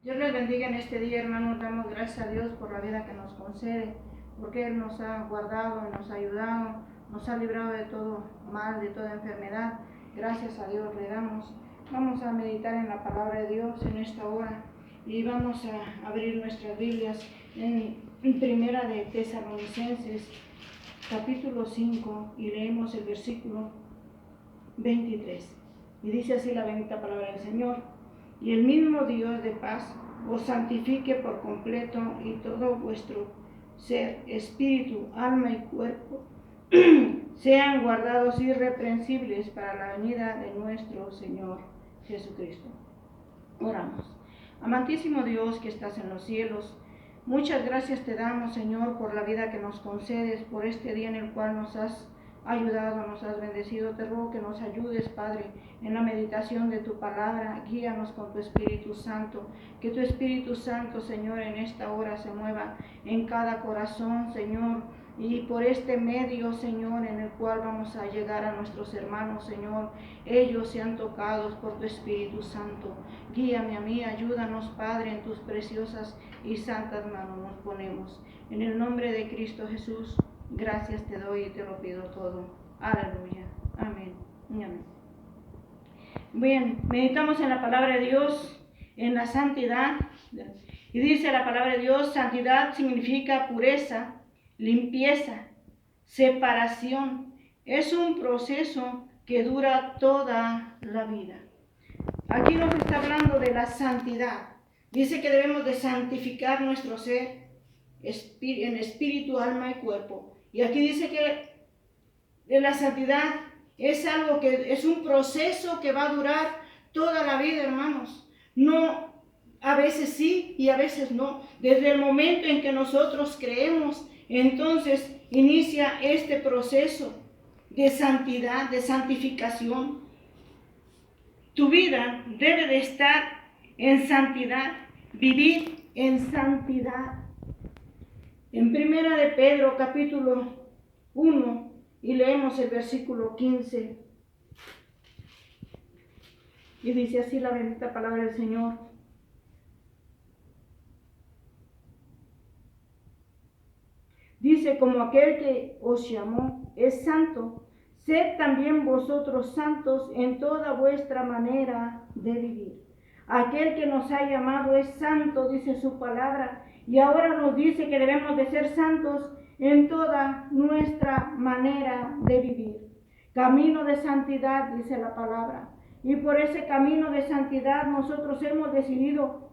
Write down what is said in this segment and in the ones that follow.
Dios les bendiga en este día, hermanos. Damos gracias a Dios por la vida que nos concede, porque Él nos ha guardado, nos ha ayudado, nos ha librado de todo mal, de toda enfermedad. Gracias a Dios le damos. Vamos a meditar en la palabra de Dios en esta hora y vamos a abrir nuestras Biblias en Primera de Tesalonicenses, capítulo 5, y leemos el versículo 23. Y dice así la bendita palabra del Señor: y el mismo Dios de paz os santifique por completo, y todo vuestro ser, espíritu, alma y cuerpo sean guardados irreprensibles para la venida de nuestro Señor Jesucristo. Oramos. Amantísimo Dios que estás en los cielos, muchas gracias te damos, Señor, por la vida que nos concedes, por este día en el cual nos has ayudado, nos has bendecido. Te ruego que nos ayudes, Padre, en la meditación de tu palabra. Guíanos con tu Espíritu Santo. Que tu Espíritu Santo, Señor, en esta hora se mueva en cada corazón, Señor. Y por este medio, Señor, en el cual vamos a llegar a nuestros hermanos, Señor, ellos sean tocados por tu Espíritu Santo. Guíame a mí, ayúdanos, Padre, en tus preciosas y santas manos nos ponemos. En el nombre de Cristo Jesús, gracias te doy y te lo pido todo. Aleluya. Amén. Amén. Bien, meditamos en la palabra de Dios, en la santidad. Y dice la palabra de Dios: santidad significa pureza, limpieza, separación. Es un proceso que dura toda la vida. Aquí nos está hablando de la santidad. Dice que debemos de santificar nuestro ser en espíritu, alma y cuerpo. Y aquí dice que de la santidad es algo que es un proceso que va a durar toda la vida, hermanos. No, a veces sí y a veces no. Desde el momento en que nosotros creemos, entonces inicia este proceso de santidad, de santificación. Tu vida debe de estar en santidad, vivir en santidad. En Primera de Pedro, capítulo 1, y leemos el versículo 15. Y dice así la bendita palabra del Señor: dice, como aquel que os llamó es santo, sed también vosotros santos en toda vuestra manera de vivir. Aquel que nos ha llamado es santo, dice su palabra, y ahora nos dice que debemos de ser santos en toda nuestra manera de vivir. Camino de santidad, dice la palabra. Y por ese camino de santidad nosotros hemos decidido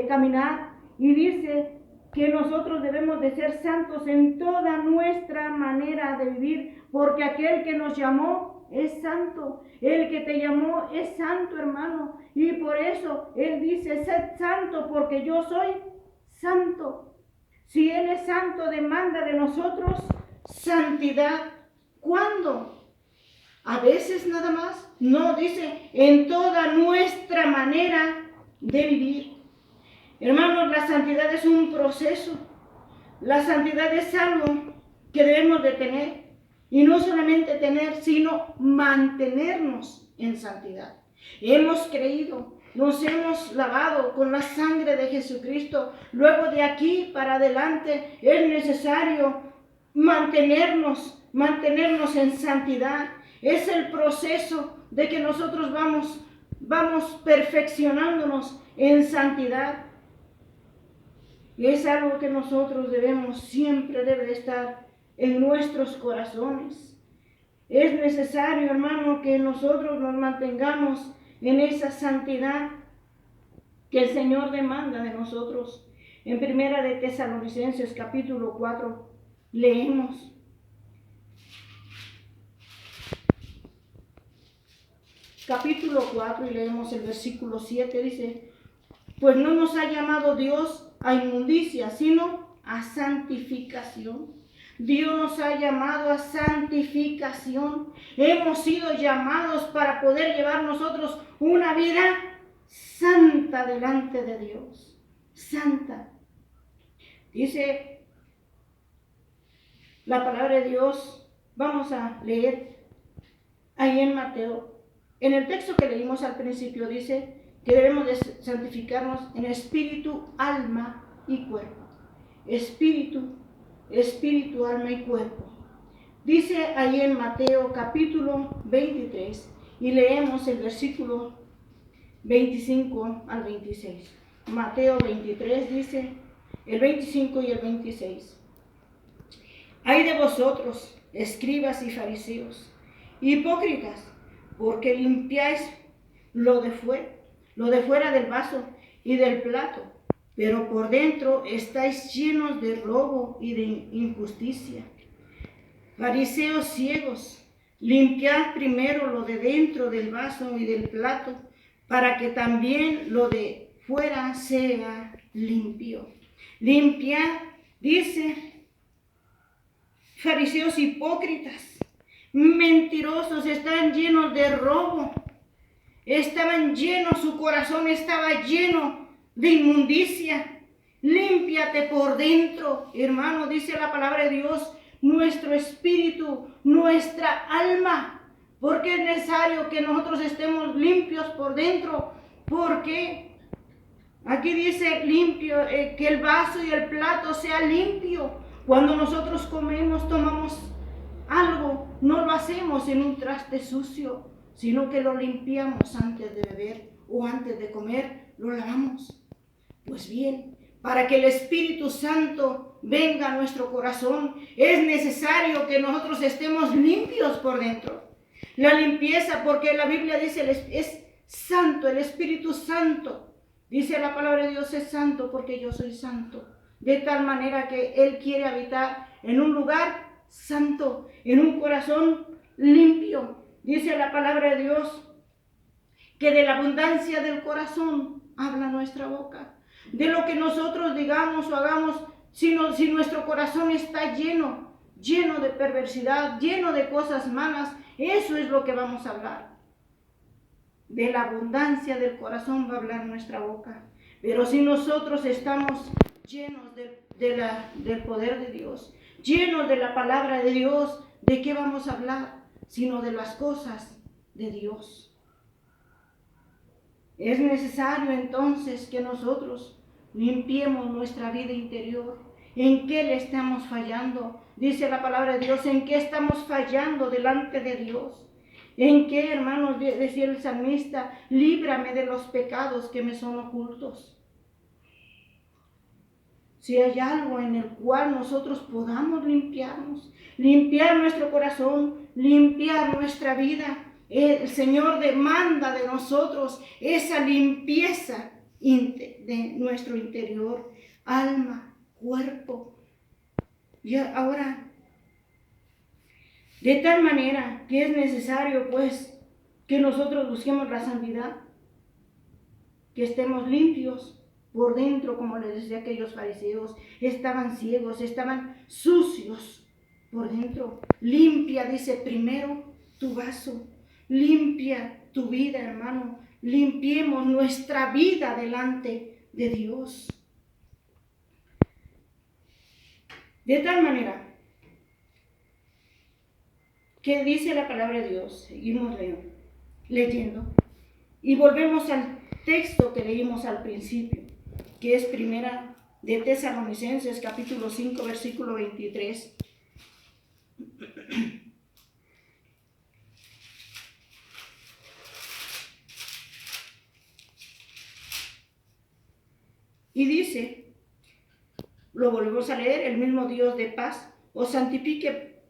caminar, y dice que nosotros debemos de ser santos en toda nuestra manera de vivir, porque aquel que nos llamó es santo. El que te llamó es santo, hermano, y por eso Él dice: sed santo porque yo soy santo. Si Él es santo, demanda de nosotros santidad. ¿Cuándo? ¿A veces nada más? No, dice en toda nuestra manera de vivir. Hermanos, la santidad es un proceso. La santidad es algo que debemos de tener. Y no solamente tener, sino mantenernos en santidad. Hemos creído, nos hemos lavado con la sangre de Jesucristo. Luego de aquí para adelante es necesario mantenernos en santidad. Es el proceso de que nosotros vamos perfeccionándonos en santidad. Y es algo que nosotros siempre debe estar en nuestros corazones. Es necesario, hermano, que nosotros nos mantengamos en esa santidad que el Señor demanda de nosotros. En Primera de Tesalonicenses, capítulo 4, leemos: capítulo 4, y leemos el versículo 7, dice: pues no nos ha llamado Dios a inmundicia, sino a santificación. Dios nos ha llamado a santificación. Hemos sido llamados para poder llevar nosotros una vida santa delante de Dios. Santa. Dice la palabra de Dios, vamos a leer ahí en Mateo. En el texto que leímos al principio dice que debemos de santificarnos en espíritu, alma y cuerpo. Espíritu, alma y cuerpo. Dice ahí en Mateo capítulo 23 y leemos el versículo 25 al 26. Mateo 23 dice el 25 y el 26. Ay de vosotros, escribas y fariseos, hipócritas, porque limpiáis lo de fuera del vaso y del plato, pero por dentro estáis llenos de robo y de injusticia. Fariseos ciegos, limpiad primero lo de dentro del vaso y del plato, para que también lo de fuera sea limpio. Limpiad, dice, fariseos hipócritas, mentirosos, están llenos de robo, estaban llenos, su corazón estaba lleno de inmundicia. Límpiate por dentro, hermano, dice la palabra de Dios, nuestro espíritu, nuestra alma, porque es necesario que nosotros estemos limpios por dentro, porque aquí dice limpio, que el vaso y el plato sea limpio. Cuando nosotros comemos, tomamos algo, no lo hacemos en un traste sucio, sino que lo limpiamos antes de beber o antes de comer, lo lavamos. Pues bien, para que el Espíritu Santo venga a nuestro corazón, es necesario que nosotros estemos limpios por dentro. La limpieza, porque la Biblia dice, es santo, el Espíritu Santo. Dice la palabra de Dios, es santo porque yo soy santo. De tal manera que Él quiere habitar en un lugar santo, en un corazón limpio. Dice la palabra de Dios que de la abundancia del corazón habla nuestra boca. De lo que nosotros digamos o hagamos, si nuestro corazón está lleno de perversidad, lleno de cosas malas, eso es lo que vamos a hablar. De la abundancia del corazón va a hablar nuestra boca. Pero si nosotros estamos llenos del poder de Dios, llenos de la palabra de Dios, ¿de qué vamos a hablar? Sino de las cosas de Dios. Es necesario entonces que nosotros limpiemos nuestra vida interior. ¿En qué le estamos fallando? Dice la palabra de Dios, ¿en qué estamos fallando delante de Dios? ¿En qué, hermanos? Decía el salmista, líbrame de los pecados que me son ocultos. Si hay algo en el cual nosotros podamos limpiarnos, limpiar nuestro corazón, limpiar nuestra vida, el Señor demanda de nosotros esa limpieza de nuestro interior, alma, cuerpo. Y ahora, de tal manera que es necesario pues que nosotros busquemos la santidad, que estemos limpios por dentro, como les decía aquellos fariseos, estaban ciegos, estaban sucios por dentro. Limpia, dice, primero tu vaso, limpia tu vida, hermano, limpiemos nuestra vida delante de Dios. De tal manera que dice la palabra de Dios, seguimos leyendo y volvemos al texto que leímos al principio, que es primera de Tesalonicenses capítulo 5 versículo 23. Y dice, lo volvemos a leer, el mismo Dios de paz os santifique.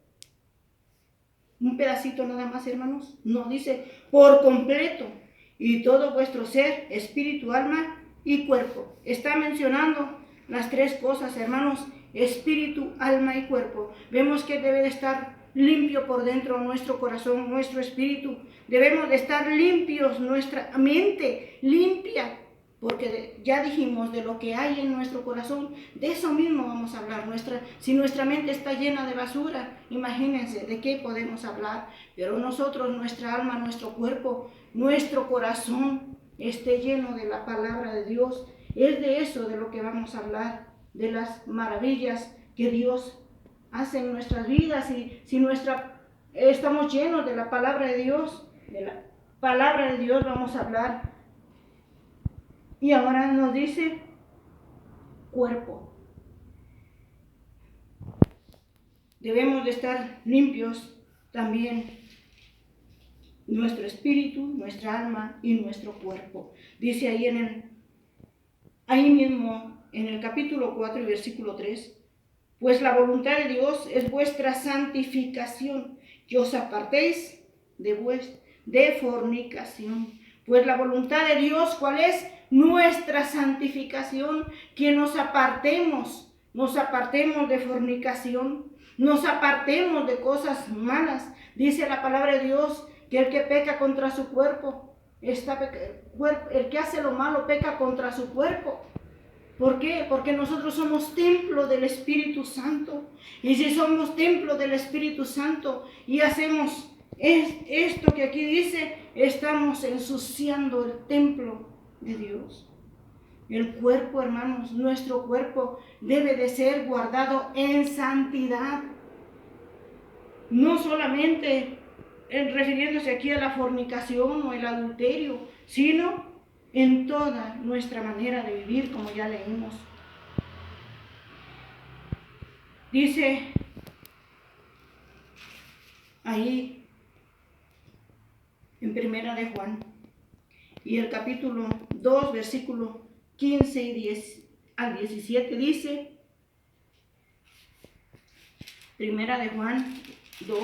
Un pedacito nada más, hermanos. No, dice por completo, y todo vuestro ser, espíritu, alma y cuerpo. Está mencionando las tres cosas, hermanos, espíritu, alma y cuerpo. Vemos que debe de estar limpio por dentro nuestro corazón, nuestro espíritu. Debemos de estar limpios, nuestra mente limpia, porque ya dijimos de lo que hay en nuestro corazón, de eso mismo vamos a hablar. Si nuestra mente está llena de basura, imagínense de qué podemos hablar. Pero nosotros, nuestra alma, nuestro cuerpo, nuestro corazón esté lleno de la palabra de Dios. Es de eso de lo que vamos a hablar, de las maravillas que Dios hace en nuestras vidas. Y si estamos llenos de la palabra de Dios, vamos a hablar Y ahora nos dice cuerpo. Debemos de estar limpios también nuestro espíritu, nuestra alma y nuestro cuerpo. Dice ahí mismo en el capítulo 4 y versículo 3, pues la voluntad de Dios es vuestra santificación, que os apartéis de fornicación. Pues la voluntad de Dios, ¿cuál es? Nuestra santificación, que nos apartemos de fornicación, nos apartemos de cosas malas. Dice la palabra de Dios que el que peca contra su cuerpo, el que hace lo malo peca contra su cuerpo. ¿Por qué? Porque nosotros somos templo del Espíritu Santo. Y si somos templo del Espíritu Santo y hacemos esto que aquí dice, estamos ensuciando el templo de Dios. El cuerpo, hermanos, nuestro cuerpo debe de ser guardado en santidad. No solamente refiriéndose aquí a la fornicación o el adulterio, sino en toda nuestra manera de vivir, como ya leímos. Dice ahí en Primera de Juan, y el capítulo 2, versículo 15 y 10 al 17 dice, Primera de Juan 2,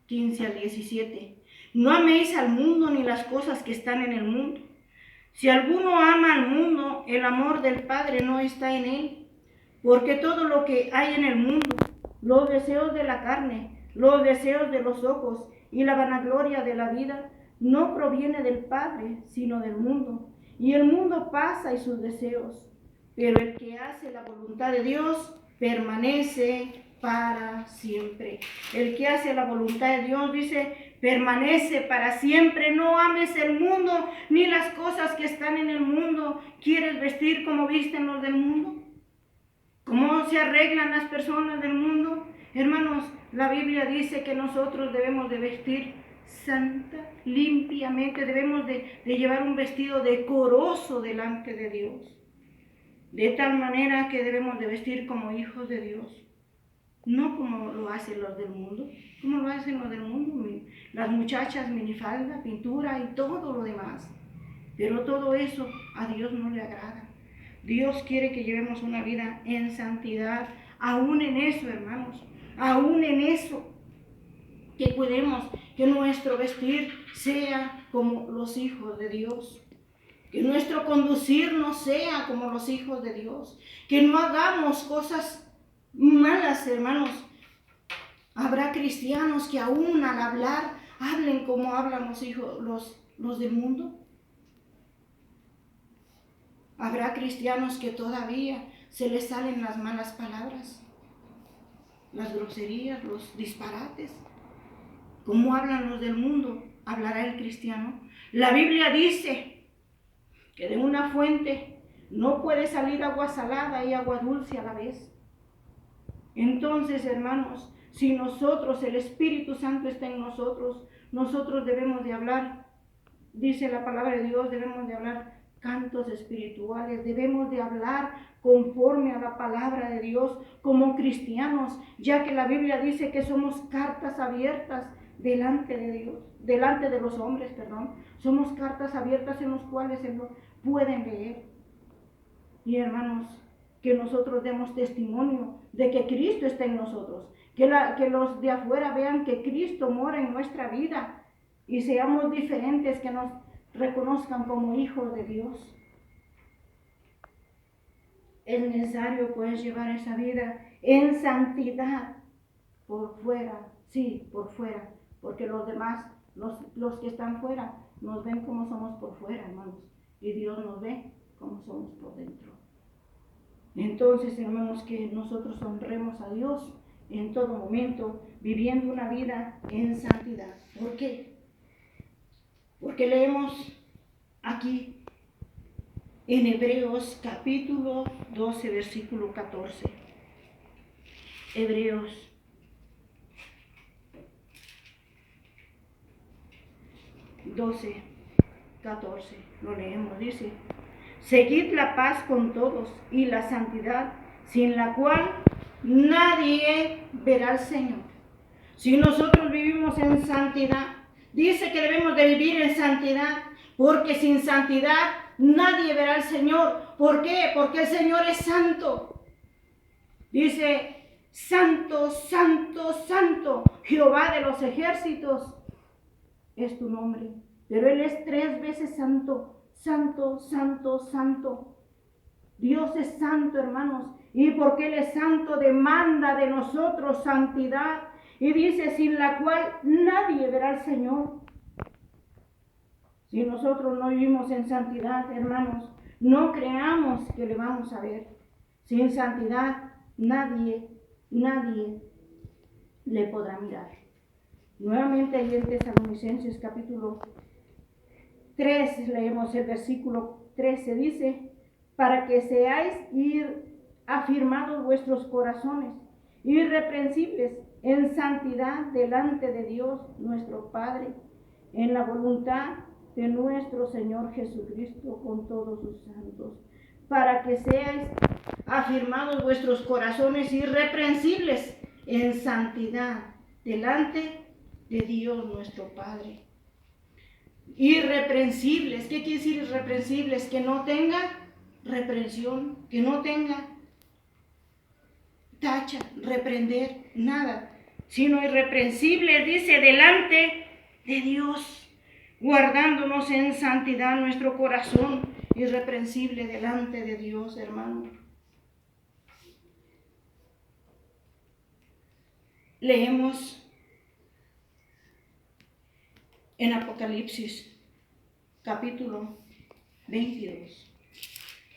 15 al 17, no améis al mundo ni las cosas que están en el mundo. Si alguno ama al mundo, el amor del Padre no está en él, porque todo lo que hay en el mundo, los deseos de la carne, los deseos de los ojos y la vanagloria de la vida, no proviene del Padre, sino del mundo. Y el mundo pasa y sus deseos, pero el que hace la voluntad de Dios permanece para siempre. El que hace la voluntad de Dios, dice, permanece para siempre. No ames el mundo ni las cosas que están en el mundo. ¿Quieres vestir como visten los del mundo? ¿Cómo se arreglan las personas del mundo? Hermanos, la Biblia dice que nosotros debemos de vestir santa, limpiamente. Debemos de llevar un vestido decoroso delante de Dios. De tal manera que debemos de vestir como hijos de Dios. No como lo hacen los del mundo. ¿Cómo lo hacen los del mundo? Las muchachas, minifalda, pintura y todo lo demás. Pero todo eso a Dios no le agrada. Dios quiere que llevemos una vida en santidad. Aún en eso, hermanos. Aún en eso. Que cuidemos que nuestro vestir sea como los hijos de Dios. Que nuestro conducir no sea como los hijos de Dios. Que no hagamos cosas malas, hermanos. Habrá cristianos que aún al hablar hablen como hablan los del mundo. Habrá cristianos que todavía se les salen las malas palabras, las groserías, los disparates. ¿Cómo hablan los del mundo? ¿Hablará el cristiano? La Biblia dice que de una fuente no puede salir agua salada y agua dulce a la vez. Entonces, hermanos, si nosotros, el Espíritu Santo está en nosotros, nosotros debemos de hablar, dice la palabra de Dios, debemos de hablar cantos espirituales, debemos de hablar conforme a la palabra de Dios como cristianos, ya que la Biblia dice que somos cartas abiertas delante de Dios, delante de los hombres, somos cartas abiertas en las cuales se pueden leer. Y hermanos, que nosotros demos testimonio de que Cristo está en nosotros, que los de afuera vean que Cristo mora en nuestra vida y seamos diferentes, que nos reconozcan como hijos de Dios. Es necesario pues llevar esa vida en santidad por fuera, sí, por fuera, porque los demás, los que están fuera, nos ven como somos por fuera, hermanos, y Dios nos ve como somos por dentro. Entonces, hermanos, que nosotros honremos a Dios en todo momento, viviendo una vida en santidad. ¿Por qué? Porque leemos aquí en Hebreos capítulo 12, versículo 14. Hebreos 12, 14. Lo leemos, dice: seguid la paz con todos y la santidad, sin la cual nadie verá al Señor. Si nosotros vivimos en santidad, dice que debemos de vivir en santidad, porque sin santidad nadie verá al Señor. ¿Por qué? Porque el Señor es santo. Dice: santo, santo, santo, Jehová de los ejércitos es tu nombre. Pero Él es 3 veces santo, santo, santo, santo. Dios es santo, hermanos, y porque Él es santo demanda de nosotros santidad. Y dice: sin la cual nadie verá al Señor. Si nosotros no vivimos en santidad, hermanos, no creamos que le vamos a ver. Sin santidad nadie le podrá mirar. Nuevamente ahí en Tesalonicenses capítulo 3, leemos el versículo 13, dice: para que seáis afirmados vuestros corazones, irreprensibles en santidad delante de Dios nuestro Padre, en la voluntad de nuestro Señor Jesucristo con todos sus santos. Para que seáis afirmados vuestros corazones irreprensibles en santidad delante de Dios nuestro Padre. Irreprensibles, ¿qué quiere decir irreprensibles? Que no tenga reprensión, que no tenga tacha, reprender, nada, sino irreprensibles, dice, delante de Dios, guardándonos en santidad nuestro corazón, irreprensible delante de Dios, hermano. Leemos en Apocalipsis capítulo 22.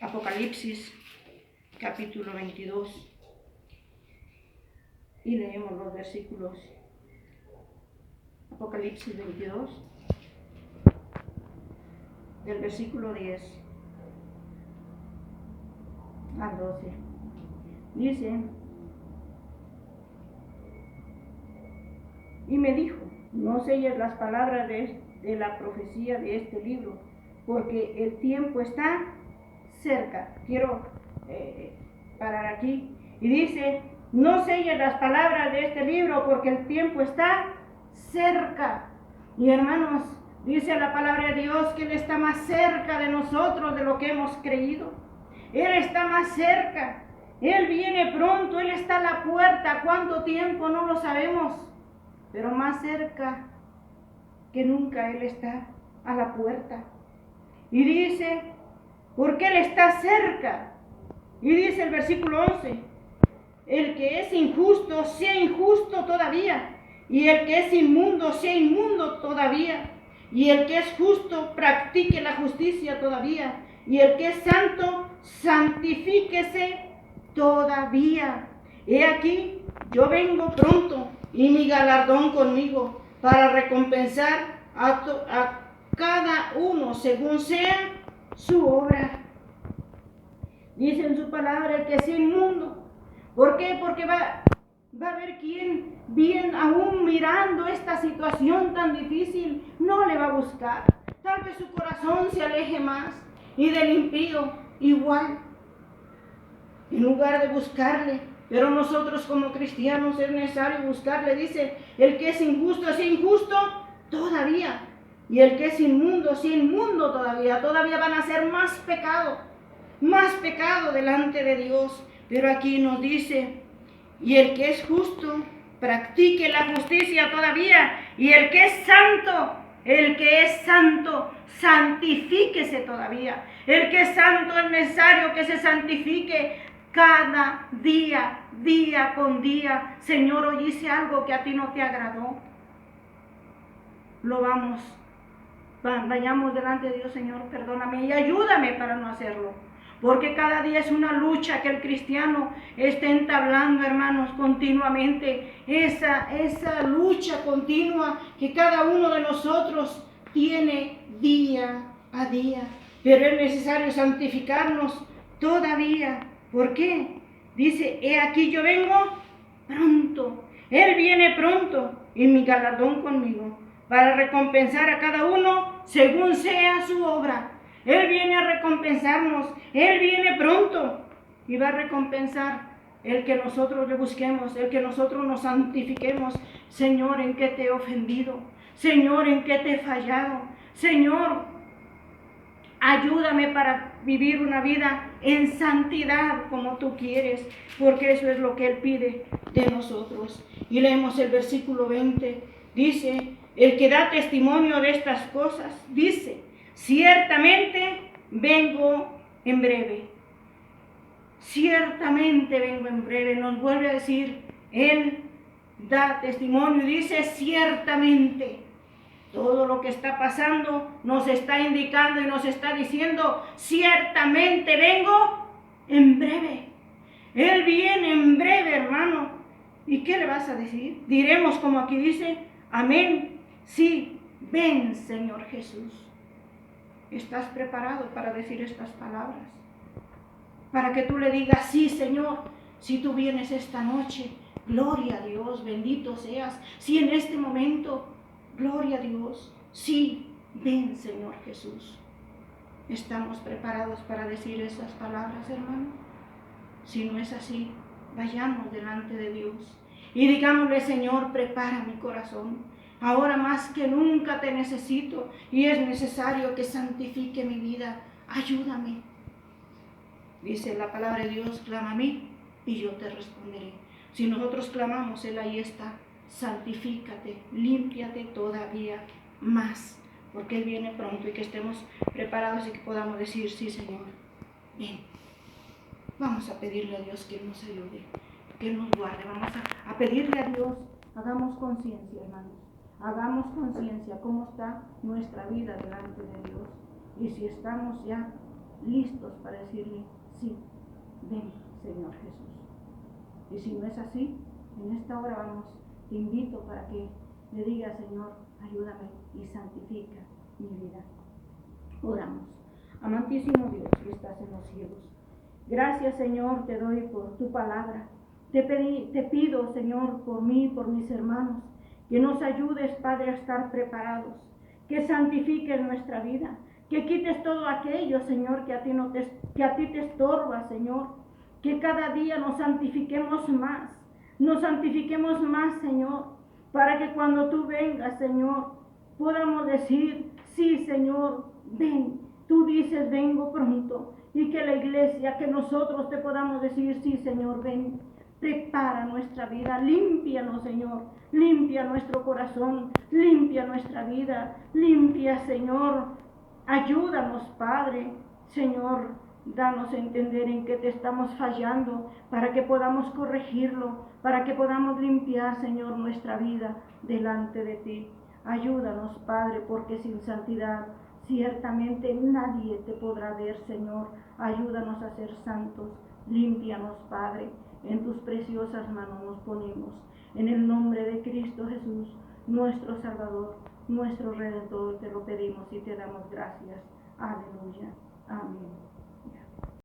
Apocalipsis capítulo 22. Y leemos los versículos. Apocalipsis 22, del versículo 10 al 12. Dice: y me dijo: no selles las palabras de la profecía de este libro, porque el tiempo está cerca. Quiero parar aquí. Y dice: no selles las palabras de este libro, porque el tiempo está cerca. Y hermanos, dice la palabra de Dios que Él está más cerca de nosotros de lo que hemos creído. Él está más cerca. Él viene pronto. Él está a la puerta. ¿Cuánto tiempo? No lo sabemos. Pero más cerca que nunca Él está a la puerta. Y dice: porque Él está cerca. Y dice el versículo 11: el que es injusto, sea injusto todavía. Y el que es inmundo, sea inmundo todavía. Y el que es justo, practique la justicia todavía. Y el que es santo, santifíquese todavía. He aquí, yo vengo pronto, y mi galardón conmigo, para recompensar a cada uno según sea su obra. Dice en su palabra: el que es inmundo. ¿Por qué? Porque va a haber quien, bien aún mirando esta situación tan difícil, no le va a buscar. Tal vez su corazón se aleje más, y del impío igual, en lugar de buscarle. Pero nosotros como cristianos es necesario buscarle. Dice: el que es injusto, sea injusto todavía. Y el que es inmundo, sea inmundo todavía. Todavía van a hacer más pecado delante de Dios. Pero aquí nos dice: y el que es justo, practique la justicia todavía. Y el que es santo, santifíquese todavía. El que es santo es necesario que se santifique cada día, día con día. Señor, hoy hice algo que a ti no te agradó. Vayamos delante de Dios: Señor, perdóname y ayúdame para no hacerlo. Porque cada día es una lucha que el cristiano está entablando, hermanos, continuamente. Esa lucha continua que cada uno de nosotros tiene día a día. Pero es necesario santificarnos todavía. ¿Por qué? Dice: he aquí yo vengo pronto. Él viene pronto, y mi galardón conmigo, para recompensar a cada uno según sea su obra. Él viene a recompensarnos, Él viene pronto y va a recompensar el que nosotros le busquemos, el que nosotros nos santifiquemos. Señor, ¿en qué te he ofendido? Señor, ¿en qué te he fallado? Señor, ayúdame para vivir una vida en santidad como tú quieres, porque eso es lo que Él pide de nosotros. Y leemos el versículo 20, dice, el que da testimonio de estas cosas, dice, ciertamente vengo en breve. Ciertamente vengo en breve. Nos vuelve a decir, Él da testimonio y dice, ciertamente. Todo lo que está pasando nos está indicando y nos está diciendo, ciertamente vengo en breve. Él viene en breve, hermano. ¿Y qué le vas a decir? Diremos como aquí dice, amén. Sí, ven, Señor Jesús. ¿Estás preparado para decir estas palabras? Para que tú le digas, sí, Señor, si tú vienes esta noche, gloria a Dios, bendito seas. Si en este momento, gloria a Dios, sí, ven, Señor Jesús. ¿Estamos preparados para decir esas palabras, hermano? Si no es así, vayamos delante de Dios y digámosle, Señor, prepara mi corazón. Ahora más que nunca te necesito y es necesario que santifique mi vida. Ayúdame. Dice la palabra de Dios, clama a mí y yo te responderé. Si nosotros clamamos, Él ahí está. Santifícate, límpiate todavía más, porque Él viene pronto y que estemos preparados y que podamos decir, sí, Señor, ven. Vamos a pedirle a Dios que Él nos ayude, que Él nos guarde. Vamos a pedirle a Dios, hagamos conciencia, hermanos. Hagamos conciencia cómo está nuestra vida delante de Dios. Y si estamos ya listos para decirle, sí, ven, Señor Jesús. Y si no es así, en esta hora vamos, te invito para que le digas, Señor, ayúdame y santifica mi vida. Oramos. Amantísimo Dios que estás en los cielos. Gracias, Señor, te doy por tu palabra. Te pido, Señor, por mí, por mis hermanos, que nos ayudes, Padre, a estar preparados, que santifiques nuestra vida, que quites todo aquello, Señor, que a ti te estorba, Señor, que cada día nos santifiquemos más, Señor, para que cuando tú vengas, Señor, podamos decir, sí, Señor, ven, tú dices, vengo pronto, y que la iglesia, que nosotros te podamos decir, sí, Señor, ven, prepara nuestra vida, límpianos, Señor, limpia nuestro corazón, limpia nuestra vida, limpia, Señor, ayúdanos, Padre, Señor, danos a entender en qué te estamos fallando, para que podamos corregirlo, para que podamos limpiar, Señor, nuestra vida delante de ti. Ayúdanos, Padre, porque sin santidad ciertamente nadie te podrá ver, Señor. Ayúdanos a ser santos, límpianos, Padre. En tus preciosas manos nos ponemos. En el nombre de Cristo Jesús, nuestro Salvador, nuestro Redentor, te lo pedimos y te damos gracias. Aleluya. Amén.